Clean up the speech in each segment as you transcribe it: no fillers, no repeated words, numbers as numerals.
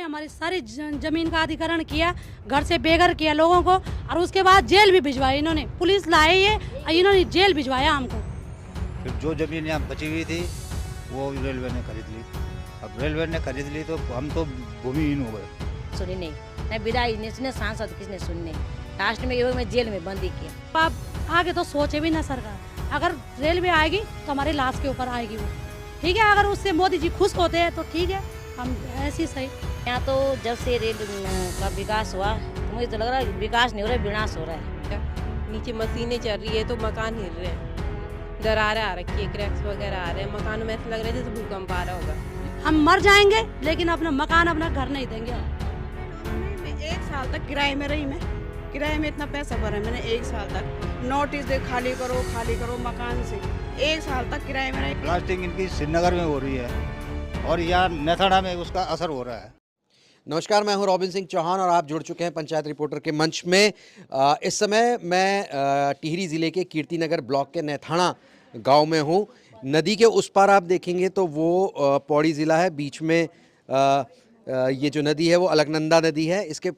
हमारी सारी जमीन का अधिग्रहण किया, घर से बेघर किया लोगों को, और उसके बाद जेल भी भिजवाई इन्होंने। पुलिस लाए ये, इन्होंने जेल भिजवाया हमको। फिर जो जमीन यहाँ बची हुई थी वो रेलवे ने खरीद ली। अब रेलवे ने खरीद ली तो हम तो भूमिहीन हो गए। सुनी नहीं, न विधायक ने सुने, सांसद किसने सुनी नहीं। लास्ट में ये में जेल में बंदी किया। अब आगे तो सोचे भी ना सरकार, अगर रेलवे आएगी तो हमारी लाश के ऊपर आएगी वो, ठीक है। अगर उससे मोदी जी खुश होते हैं तो ठीक है, हम ऐसी सही। यहाँ तो जब से रेल का विकास हुआ तो मुझे तो लग रहा है विकास नहीं हो रहा है, विनाश हो रहा है। नीचे मशीनें चल रही है तो मकान हिल रहे हैं, दरारें आ रखी है, क्रैक्स वगैरह आ रहे हैं मकानों में। ऐसा लग रहा है जैसे भूकंप आ रहा होगा। हम मर जाएंगे लेकिन अपना मकान, अपना घर नहीं देंगे। मैं 1 साल तक किराए में रही। मैं किराए में इतना पैसा भरा मैंने 1 साल तक। नोटिस दे खाली करो मकान से। 1 साल तक किराए में रही। ब्लास्टिंग इनकी श्रीनगर में हो रही है और यहाँ नेथाड़ा में उसका असर हो रहा है। नमस्कार, मैं हूं रॉबिन सिंह चौहान और आप जुड़ चुके हैं पंचायत रिपोर्टर के मंच में। इस समय मैं टिहरी ज़िले के कीर्तिनगर ब्लॉक के नेथाड़ा गांव में हूं। नदी के उस पार आप देखेंगे तो वो पौड़ी ज़िला है। बीच में ये जो नदी है वो अलकनंदा नदी है। इसके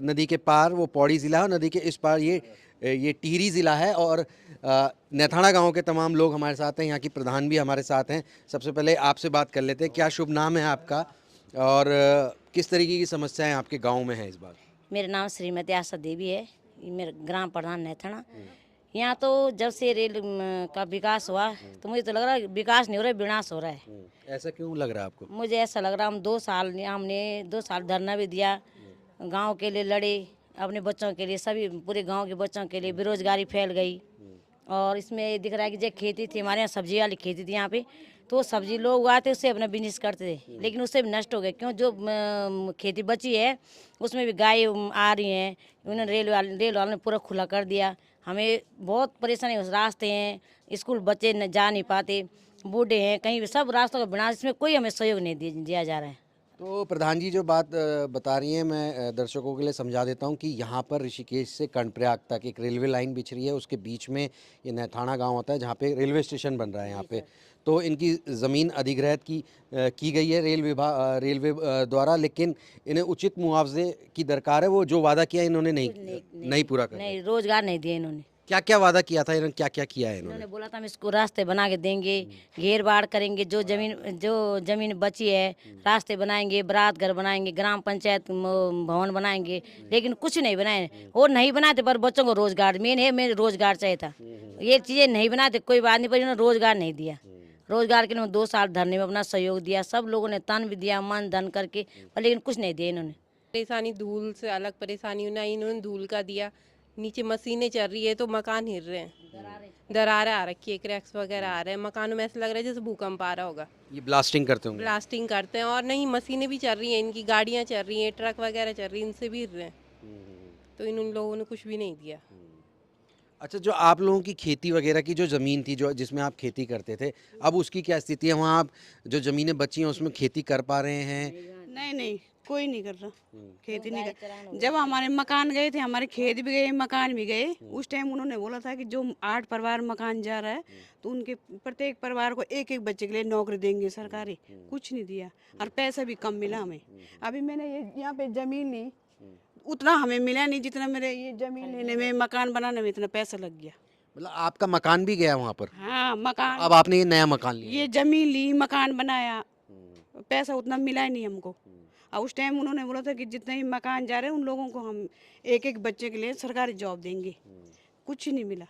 नदी के पार वो पौड़ी ज़िला है और नदी के इस पार ये टिहरी ज़िला है। और नेथाड़ा गांव के तमाम लोग हमारे साथ हैं, यहाँ की प्रधान भी हमारे साथ हैं। सबसे पहले आपसे बात कर लेते हैं, क्या शुभ नाम है आपका और किस तरीके की समस्याएं आपके गांव में है इस बार? मेरा नाम श्रीमती आशा देवी है, मेरा ग्राम प्रधान नेथाड़ा। यहाँ तो जब से रेल का विकास हुआ तो मुझे तो लग रहा है विकास नहीं हो रहा है, विनाश हो रहा है। ऐसा क्यों लग रहा है आपको? मुझे ऐसा लग रहा है हमने 2 साल धरना भी दिया, गांव के लिए लड़े, अपने बच्चों के लिए, सभी पूरे गांव के बच्चों के लिए। बेरोजगारी फैल गई और इसमें दिख रहा है कि जो खेती थी हमारे यहाँ, सब्जी वाली खेती थी यहाँ पे, तो सब्जी लोग उगाते उससे अपना बिजनेस करते थे, लेकिन उससे भी नष्ट हो गए। क्यों? जो खेती बची है उसमें भी गाय आ रही हैं। उन्होंने रेल वालों ने पूरा खुला कर दिया। हमें बहुत परेशानी, रास्ते हैं, स्कूल बच्चे जा नहीं पाते, बूढ़े हैं, कहीं भी सब रास्तों का विनाश। इसमें कोई हमें सहयोग नहीं दिया जा रहा है। तो प्रधान जी जो बात बता रही हैं, मैं दर्शकों के लिए समझा देता हूं कि यहाँ पर ऋषिकेश से कर्णप्रयाग तक एक रेलवे लाइन बिछ रही है। उसके बीच में ये नेथाड़ा गांव होता है जहाँ पे रेलवे स्टेशन बन रहा है यहाँ पे। तो इनकी ज़मीन अधिग्रहित की गई है रेलवे द्वारा, लेकिन इन्हें उचित मुआवजे की दरकार है। वो जो वादा किया इन्होंने नहीं पूरा कर। नहीं, रोजगार नहीं दिए इन्होंने। क्या क्या वादा किया था इन्होंने, क्या क्या किया है इन्होंने बोला था हम इसको रास्ते बना के देंगे, घेर बाड़ करेंगे, जो जमीन बची है रास्ते बनाएंगे, बारात घर बनाएंगे, ग्राम पंचायत भवन बनाएंगे, लेकिन कुछ नहीं बनाए। और नहीं बनाए थे, पर बच्चों को रोजगार मेन है, मेरे रोजगार चाहिए था। ये चीज़ें नहीं बनाए थे, कोई बात नहीं, पर इन्होंने रोजगार नहीं दिया। रोजगार के लिए 2 साल धरने में अपना सहयोग दिया, सब लोगों ने तन भी दिया, मन धन करके, पर लेकिन कुछ नहीं दिया इन्होंने। परेशानी धूल से अलग परेशानी ना, इन्होंने धूल का दिया। नीचे मशीनें चल रही है तो मकान हिल रहे हैं, दरारें आ रखी है, क्रैक्स वगैरह आ रहे हैं मकानों में। ऐसा लग रहा है जैसे भूकंप आ रहा होगा। ये ब्लास्टिंग करते होंगे? ब्लास्टिंग करते हैं और नहीं, मशीनें भी चल रही हैं, इनकी गाड़ियाँ चल रही हैं, ट्रक वगैरह चल रही हैं, इनसे भी हिल रहे हैं। तो इन लोगों ने कुछ भी नहीं दिया। अच्छा, जो आप लोगों की खेती वगैरह की जो ज़मीन थी, जो जिसमें आप खेती करते थे, अब उसकी क्या स्थिति है? वहाँ आप जो ज़मीनें बची हैं उसमें खेती कर पा रहे हैं? नहीं, कोई नहीं कर रहा, खेती नहीं कर। जब हमारे मकान गए थे, हमारे खेत भी गए, मकान भी गए, उस टाइम उन्होंने बोला था कि जो 8 परिवार मकान जा रहा है तो उनके प्रत्येक परिवार को एक बच्चे के लिए नौकरी देंगे सरकारी। कुछ नहीं दिया और पैसा भी कम मिला हमें। अभी मैंने ये यहाँ पे ज़मीन ली, उतना हमें मिला नहीं जितना मेरे ये ज़मीन लेने में, मकान बनाने में इतना पैसा लग गया। मतलब आपका मकान भी गया वहाँ पर? हाँ, मकान। अब आपने ये नया मकान लिया? ये ज़मीन ली, मकान बनाया, पैसा उतना मिला ही नहीं हमको। और उस टाइम उन्होंने बोला था कि जितने ही मकान जा रहे हैं उन लोगों को हम एक बच्चे के लिए सरकारी जॉब देंगे। कुछ नहीं मिला।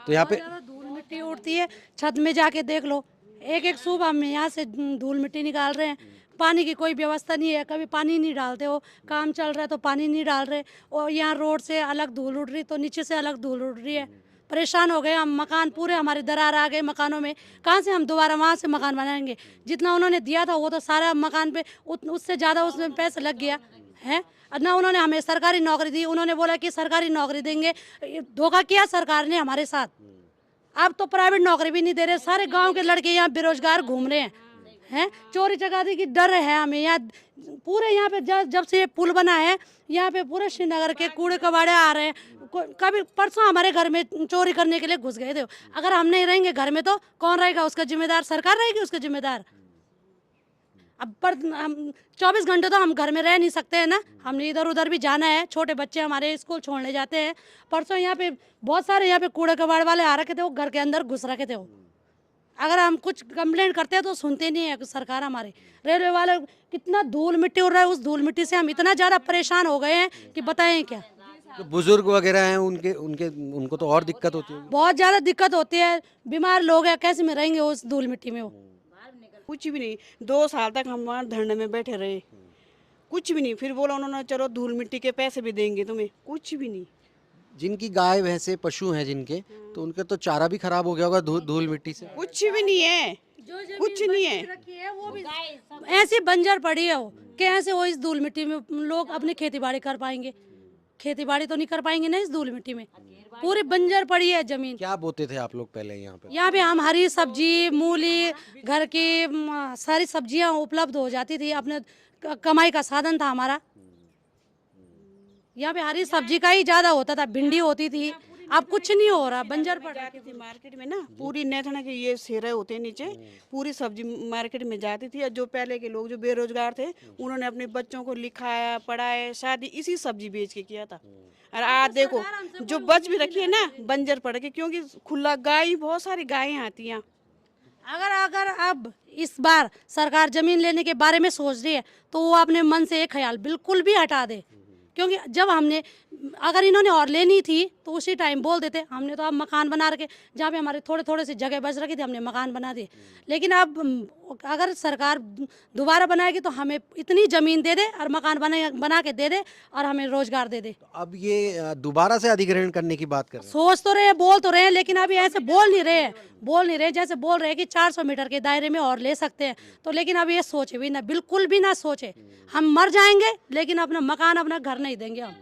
तो यहाँ पे धूल मिट्टी उड़ती है, छत में जाके देख लो, एक सुबह में यहाँ से धूल मिट्टी निकाल रहे हैं। पानी की कोई व्यवस्था नहीं है, कभी पानी नहीं डालते हो, काम चल रहा है तो पानी नहीं डाल रहे। और यहाँ रोड से अलग धूल उड़ रही तो नीचे से अलग धूल उड़ रही है। परेशान हो गए हम, मकान पूरे हमारे दरार आ गए मकानों में। कहाँ से हम दोबारा वहाँ से मकान बनाएंगे? जितना उन्होंने दिया था वो तो सारा मकान पे, उससे ज़्यादा उसमें पैसा लग गया है। ना उन्होंने हमें सरकारी नौकरी दी, उन्होंने बोला कि सरकारी नौकरी देंगे, धोखा किया सरकार ने हमारे साथ। अब तो प्राइवेट नौकरी भी नहीं दे रहे। सारे गाँव के लड़के यहाँ बेरोजगार घूम रहे हैं, चोरी चकारी की डर है हमें। यहाँ पूरे यहाँ पे जब से ये पुल बना है, यहाँ पे पूरे श्रीनगर के कूड़े कबाड़े आ रहे हैं। कभी परसों हमारे घर में चोरी करने के लिए घुस गए थे। अगर हम नहीं रहेंगे घर में तो कौन रहेगा उसका जिम्मेदार? सरकार रहेगी उसका जिम्मेदार। अब पर हम 24 घंटे तो हम घर में रह नहीं सकते हैं ना, हमने इधर उधर भी जाना है, छोटे बच्चे हमारे स्कूल छोड़ने जाते हैं। परसों यहाँ पे बहुत सारे यहाँ पे कूड़े कबाड़ वाले आ रखे थे, वो घर के अंदर घुस रखे थे। वो अगर हम कुछ कंप्लेंट करते हैं तो सुनते नहीं है सरकार हमारी। रेलवे वाले कितना धूल मिट्टी उड़ रहा है, उस धूल मिट्टी से हम इतना ज़्यादा परेशान हो गए हैं कि बताएं क्या। तो बुजुर्ग वगैरह हैं उनको तो और दिक्कत होती है। बहुत ज़्यादा दिक्कत होती है, बीमार लोग हैं, कैसे में रहेंगे उस धूल मिट्टी में। वो कुछ भी नहीं, 2 साल तक हम वहाँ धरने में बैठे रहे, कुछ भी नहीं। फिर बोला उन्होंने चलो धूल मिट्टी के पैसे भी देंगे तुम्हें, कुछ भी नहीं। जिनकी गाय भैंसे पशु हैं जिनके, तो उनके तो चारा भी खराब हो गया होगा धूल मिट्टी से। कुछ भी नहीं है, कुछ नहीं है। वो भी ऐसी बंजर पड़ी है वो, कैसे वो इस धूल मिट्टी में लोग अपनी खेती बाड़ी कर पाएंगे? खेती बाड़ी तो नहीं कर पाएंगे ना इस धूल मिट्टी में, पूरी बंजर पड़ी है जमीन। क्या बोते थे आप लोग पहले यहाँ पे? यहाँ पे हम हरी सब्जी, मूली, घर की सारी सब्जियां उपलब्ध हो जाती थी, अपने कमाई का साधन था हमारा। यहाँ पे हरी सब्जी का ही ज्यादा होता था, भिंडी होती थी, अब कुछ नहीं हो रहा, बंजर पड़ रही थी मार्केट में ना, पूरी नेथना के ये सेरे होते हैं नीचे, पूरी सब्जी मार्केट में जाती थी। और जो पहले के लोग जो बेरोजगार थे, उन्होंने अपने बच्चों को लिखाया पढ़ाया, शादी इसी सब्जी बेच के किया था। और आज देखो जो बच भी रखी है ना, बंजर पड़ के, क्योंकि खुला गाय, बहुत सारी गायें आती हैं। अगर अब इस बार सरकार जमीन लेने के बारे में सोच रही है तो वो अपने मन से एक ख्याल बिल्कुल भी हटा दे, क्योंकि जब हमने अगर इन्होंने और लेनी थी तो उसी टाइम बोल देते। हमने तो अब मकान बना रखे, जहाँ पे हमारे थोड़े थोड़े से जगह बच रखी थी हमने मकान बना दिए। लेकिन अब अगर सरकार दोबारा बनाएगी तो हमें इतनी ज़मीन दे दे और मकान बना के दे दे और हमें रोजगार दे दे। तो अब ये दोबारा से अधिग्रहण करने की बात कर रहे हैं। सोच तो रहे हैं, बोल तो रहे हैं, लेकिन अभी ऐसे बोल नहीं रहे जैसे बोल रहे हैं कि 400 मीटर के दायरे में और ले सकते हैं। तो लेकिन अब ये सोचे भी ना, बिल्कुल भी ना सोचे। हम मर जाएंगे लेकिन अपना मकान, अपना घर नहीं देंगे हम।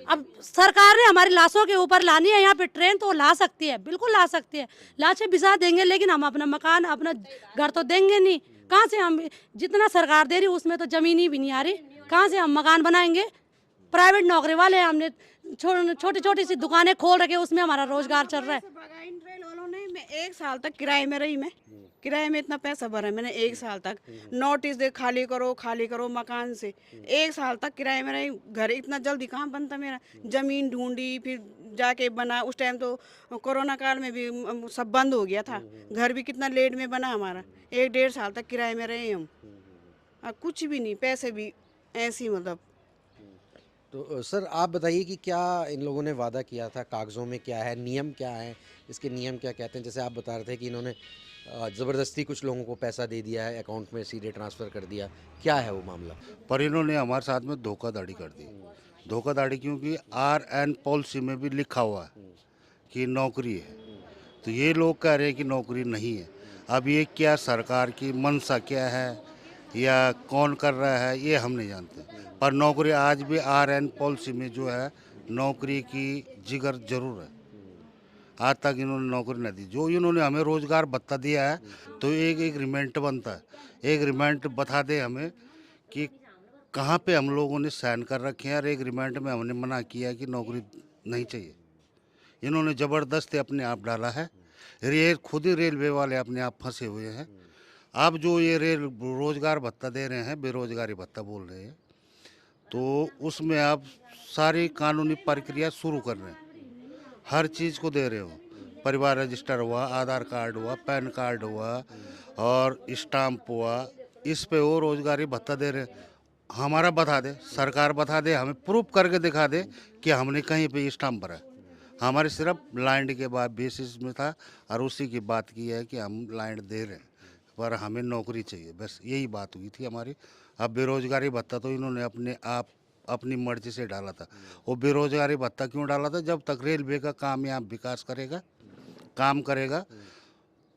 अब सरकार ने हमारी लाशों के ऊपर लानी है यहाँ पे ट्रेन, तो ला सकती है, बिल्कुल ला सकती है, लाशें बिछा देंगे, लेकिन हम अपना मकान, अपना घर तो देंगे नहीं। कहाँ से हम, जितना सरकार दे रही उसमें तो जमीन ही भी नहीं आ रही, कहाँ से हम मकान बनाएंगे? प्राइवेट नौकरी वाले हमने छोटी छोटी सी दुकानें खोल रखे, उसमें हमारा रोजगार चल रहा है। मैं 1 साल तक किराए में रही, मैं किराए में इतना पैसा भरा मैंने 1 साल तक, नोटिस दे खाली करो मकान से। 1 साल तक किराए में रही, घर इतना जल्दी कहाँ बनता मेरा। जमीन ढूंढी, फिर जाके बना। उस टाइम तो कोरोना काल में भी सब बंद हो गया था, घर भी कितना लेट में बना हमारा। 1-1.5 साल तक किराए में रहे हम, और कुछ भी नहीं, पैसे भी ऐसी मतलब। तो सर आप बताइए कि क्या इन लोगों ने वादा किया था, कागज़ों में क्या है, नियम क्या है, इसके नियम क्या कहते हैं? जैसे आप बता रहे थे कि इन्होंने ज़बरदस्ती कुछ लोगों को पैसा दे दिया है, अकाउंट में सीधे ट्रांसफ़र कर दिया, क्या है वो मामला? पर इन्होंने हमारे साथ में धोखाधड़ी कर दी। धोखाधड़ी क्योंकि RN पॉलिसी में भी लिखा हुआ है कि नौकरी है, तो ये लोग कह रहे हैं कि नौकरी नहीं है। अब ये क्या सरकार की मंशा क्या है या कौन कर रहा है ये हम नहीं जानते, पर नौकरी आज भी RN पॉलिसी में जो है नौकरी की जिगर जरूर है। आज तक इन्होंने नौकरी नहीं दी। जो इन्होंने हमें रोजगार भत्ता दिया है तो एक एग्रीमेंट बनता है, एग्रीमेंट बता दे हमें कि कहाँ पे हम लोगों ने साइन कर रखे हैं, और एग्रीमेंट में हमने मना किया कि नौकरी नहीं चाहिए। इन्होंने ज़बरदस्ती अपने आप डाला है, ये खुद ही रेलवे वाले अपने आप फंसे हुए हैं। अब जो ये रोजगार भत्ता दे रहे हैं, बेरोजगारी भत्ता बोल रहे हैं, तो उसमें आप सारी कानूनी प्रक्रिया शुरू कर रहे हैं, हर चीज़ को दे रहे हो। परिवार रजिस्टर हुआ, आधार कार्ड हुआ, पैन कार्ड हुआ और स्टाम्प हुआ, इस पे वो रोजगारी भत्ता दे रहे हैं। हमारा बता दे, सरकार बता दे, हमें प्रूफ करके दिखा दे कि हमने कहीं पे स्टाम्प भरा है। हमारे सिर्फ लैंड के बाद बेसिस में था और उसी की बात की है कि हम लैंड दे रहे हैं, पर हमें नौकरी चाहिए, बस यही बात हुई थी हमारी। अब बेरोजगारी भत्ता तो इन्होंने अपने आप अपनी मर्जी से डाला था। वो बेरोजगारी भत्ता क्यों डाला था? जब तक रेलवे का कामयाब विकास करेगा, काम करेगा,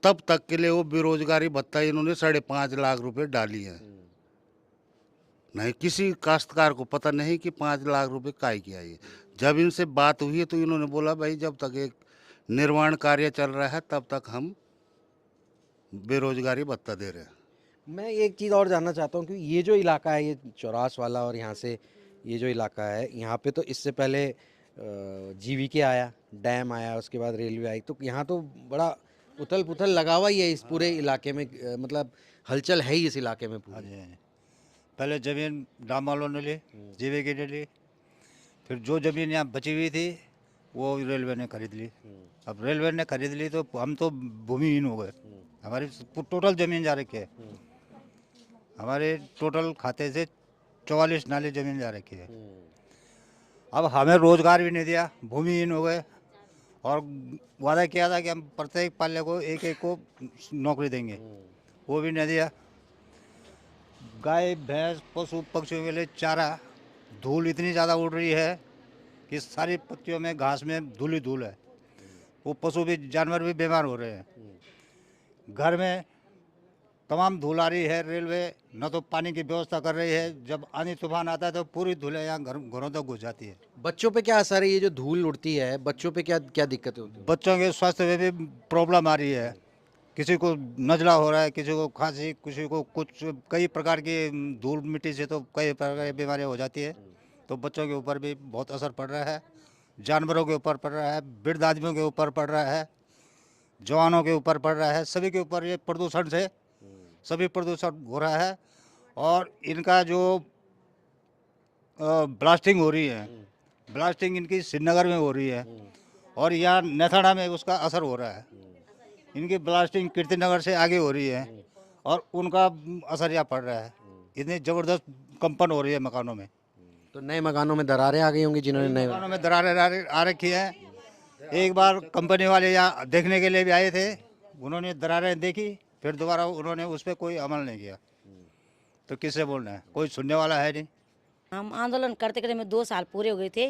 तब तक के लिए वो बेरोजगारी भत्ता इन्होंने 5.5 लाख रुपए डाली है। नहीं, किसी काश्तकार को पता नहीं कि 5 लाख रुपए काय किया है। जब इनसे बात हुई है तो इन्होंने बोला भाई जब तक एक निर्माण कार्य चल रहा है तब तक हम बेरोजगारी भत्ता दे रहे हैं। मैं एक चीज़ और जानना चाहता हूँ कि ये जो इलाका है, ये चौरास वाला, और यहाँ से ये जो इलाका है, यहाँ पे तो इससे पहले GVK आया, डैम आया, उसके बाद रेलवे आई, तो यहाँ तो बड़ा उथल पुथल लगा हुआ ही है इस पूरे इलाके में। मतलब हलचल है ही इस इलाके में हाँ पूरी। जी, हाँ जी। पहले ज़मीन डाम वालों ने ली, जीवीके ने ली, फिर जो ज़मीन यहाँ बची हुई थी वो रेलवे ने खरीद ली। अब रेलवे ने खरीद ली तो हम तो भूमिहीन हो गए। हमारी टोटल ज़मीन जा रखी है। हमारे टोटल खाते से 44 नाली ज़मीन जा रखी है। अब हमें रोज़गार भी नहीं दिया, भूमिहीन हो गए। और वादा किया था कि हम प्रत्येक पाले को एक एक को नौकरी देंगे, वो भी नहीं दिया। गाय भैंस पशु पक्षियों के लिए चारा, धूल इतनी ज़्यादा उड़ रही है कि सारी पत्तियों में घास में धूल ही धूल है। वो पशु भी जानवर भी बीमार हो रहे हैं। घर में तमाम धूल आ रही है। रेलवे न तो पानी की व्यवस्था कर रही है, जब आंधी तूफान आता है तो पूरी धूल यहाँ घरों तक घुस जाती है। बच्चों पे क्या असर है, ये जो धूल उड़ती है बच्चों पे क्या क्या दिक्कतें होती हैं? बच्चों के स्वास्थ्य में भी प्रॉब्लम आ रही है। किसी को नजला हो रहा है, किसी को खांसी, किसी को कुछ, कई प्रकार की धूल मिट्टी से तो कई प्रकार की बीमारियाँ हो जाती है। तो बच्चों के ऊपर भी बहुत असर पड़ रहा है, जानवरों के ऊपर पड़ रहा है, वृद्ध आदमियों के ऊपर पड़ रहा है, जवानों के ऊपर पड़ रहा है, सभी के ऊपर ये प्रदूषण से सभी प्रदूषण हो रहा है। और इनका जो ब्लास्टिंग हो रही है, ब्लास्टिंग इनकी श्रीनगर में हो रही है और यहाँ नेथाड़ा में उसका असर हो रहा है। इनकी ब्लास्टिंग कीर्तिनगर से आगे हो रही है और उनका असर यहाँ पड़ रहा है। इतनी ज़बरदस्त कंपन हो रही है मकानों में। तो नए मकानों में दरारें आ गई होंगी जिन्होंने नए मकानों में दरारें आ रखी हैं। एक बार कंपनी वाले यहाँ देखने के लिए भी आए थे, उन्होंने दरारें देखी, फिर दोबारा उन्होंने उस पर कोई अमल नहीं किया। तो किससे बोलना है, कोई सुनने वाला है नहीं। हम आंदोलन करते करते में 2 साल पूरे हो गए थे।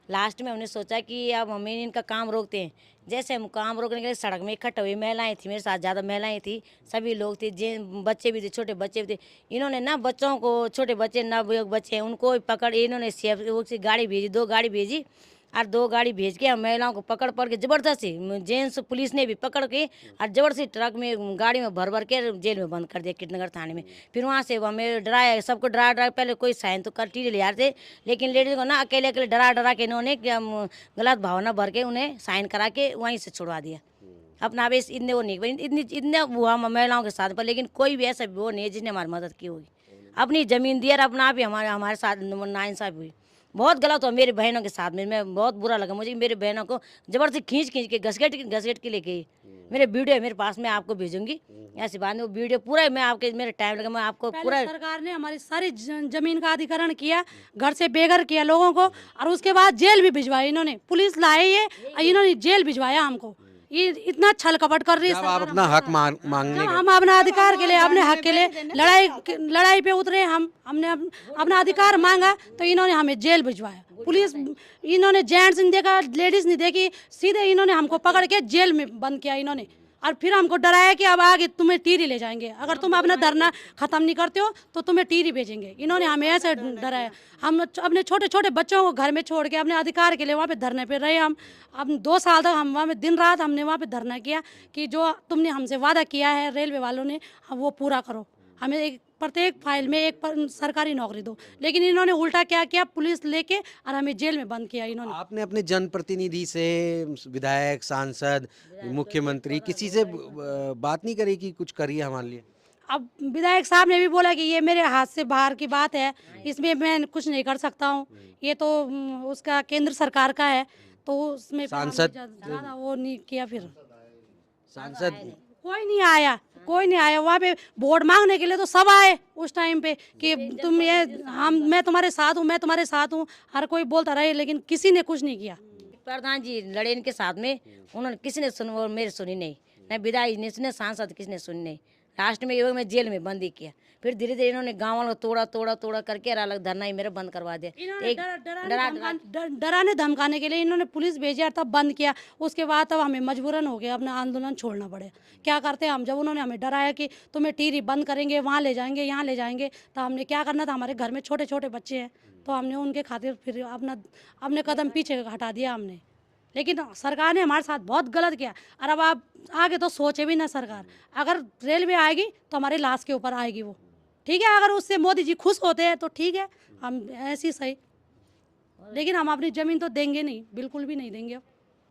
लास्ट में हमने सोचा कि अब हमें इनका काम रोकते हैं। जैसे हम काम रोकने के लिए सड़क में इकट्ठा हुई, महिलाएं थी, मेरे साथ ज़्यादा महिलाएं थी, सभी लोग थे, बच्चे भी थे, छोटे बच्चे भी थे। इन्होंने ना बच्चों को, छोटे बच्चे नवयुवक बच्चे, उनको पकड़, इन्होंने सीएफ गाड़ी भेजी, 2 गाड़ी भेजी और 2 गाड़ी भेज के हम महिलाओं को पकड़ के ज़बरदस्ती जेंट्स पुलिस ने भी पकड़ के और ज़बरदस्ती ट्रक में गाड़ी में भर के जेल में बंद कर दिया कीर्तनगर थाने में। फिर वहाँ से हमें डराया, सबको डरा पहले कोई साइन तो कर टीरे ले आ रहे थे, लेकिन लेडीज़ को ना अकेले डरा के इन्होंने कि हम गलत भावना भर के उन्हें साइन करा के वहीं से छुड़वा दिया। अपना बेस इतने वो नहीं, इतने हुआ महिलाओं के साथ पर, लेकिन कोई भी ऐसा वो नहीं है जिसने हमारी मदद की होगी। अपनी ज़मीन दी और अपना आप ही हमारे साथ नाइंसाफ़ी हुई। बहुत गलत हुआ मेरी बहनों के साथ में, मैं बहुत बुरा लगा मुझे। मेरी बहनों को ज़बरदस्ती खींच के घसघट के लेके गई। मेरे वीडियो है मेरे पास, मैं आपको भेजूंगी। ऐसी बात नहीं, वो वीडियो पूरा मैं आपके, मेरे टाइम लगा, मैं आपको पूरा। सरकार ने हमारी सारी जमीन का अधिग्रहण किया, घर से बेघर किया लोगों को, और उसके बाद जेल भी भिजवाई इन्होंने। पुलिस लाई है, इन्होंने जेल भिजवाया हमको। ये इतना छल कपट कर रही है जब आप अपना हक मांगने जब गए, हम अपना अधिकार के लिए, अपने हक के लिए लड़ाई पे उतरे, हमने अपना अधिकार मांगा तो इन्होंने हमें जेल भिजवाया। पुलिस, इन्होंने जेंट्स नहीं देखा, लेडीज नहीं देखी, सीधे इन्होंने हमको पकड़ के जेल में बंद किया इन्होंने। और फिर हमको डराया कि अब आगे तुम्हें टीरी ले जाएंगे, अगर तुम अपना धरना खत्म नहीं करते हो तो तुम्हें टीरी भेजेंगे। इन्होंने हमें ऐसे डराया। हम अपने छोटे छोटे बच्चों को घर में छोड़ के अपने अधिकार के लिए वहाँ पे धरने पे रहे। हम अब 2 साल तक हम वहाँ पे दिन रात हमने वहाँ पे धरना किया कि जो तुमने हमसे वादा किया है रेलवे वालों ने, हम वो पूरा करो, हमें एक प्रत्येक फाइल में एक सरकारी नौकरी दो। लेकिन इन्होंने उल्टा क्या किया, पुलिस लेके और हमें जेल में बंद किया इन्होंने। आपने अपने जनप्रतिनिधि से, विधायक, सांसद, मुख्यमंत्री, किसी से बात नहीं करी कि कुछ करिए हमारे लिए? अब विधायक साहब ने भी बोला कि ये मेरे हाथ से बाहर की बात है, इसमें मैं कुछ नहीं कर सकता हूँ, ये तो उसका केंद्र सरकार का है। तो उसमें सांसद ज़्यादा वो नहीं किया। फिर सांसद कोई नहीं आया, कोई नहीं आया। वहाँ पे वोट मांगने के लिए तो सब आए उस टाइम पे कि तुम ये, मैं तुम्हारे साथ हूँ, मैं तुम्हारे साथ हूँ, हर कोई बोलता रहे, लेकिन किसी ने कुछ नहीं किया। प्रधान जी लड़े इनके साथ में, उन्होंने किसी ने मेरी सुनी नहीं, न विधायक ने सुने, सांसद किसी ने सुनी नहीं। लास्ट में ये मैं जेल में बंदी किया। फिर धीरे धीरे इन्होंने गाँव वालों को तोड़ा करके अलग धरना ही मेरा बंद करवा दिया। डराने धमकाने के लिए इन्होंने पुलिस भेजा, तब बंद किया। उसके बाद तब हमें मजबूरन हो गया अपना आंदोलन छोड़ना पड़े। क्या करते हम, जब उन्होंने हमें डराया कि तुम्हें टीरी बंद करेंगे, वहाँ ले जाएंगे, यहाँ ले जाएंगे, तो हमने क्या करना था, हमारे घर में छोटे छोटे बच्चे हैं, तो हमने उनके खातिर फिर अपने कदम पीछे हटा दिया हमने। लेकिन सरकार ने हमारे साथ बहुत गलत किया। और अब आप आगे तो सोचे भी ना सरकार, अगर रेलवे आएगी तो हमारे लाश के ऊपर आएगी वो, ठीक है। अगर उससे मोदी जी खुश होते हैं तो ठीक है, हम ऐसी सही, लेकिन हम अपनी ज़मीन तो देंगे नहीं, बिल्कुल भी नहीं देंगे।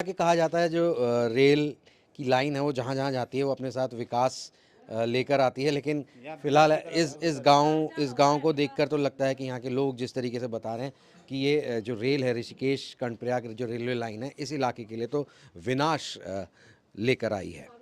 कि कहा जाता है जो रेल की लाइन है वो जहाँ जहाँ जाती है वो अपने साथ विकास लेकर आती है। लेकिन फिलहाल इस गांव को देखकर तो लगता है कि यहाँ के लोग जिस तरीके से बता रहे हैं कि ये जो रेल है, ऋषिकेश कर्णप्रयाग जो रेलवे लाइन है, इस इलाके के लिए तो विनाश लेकर आई है।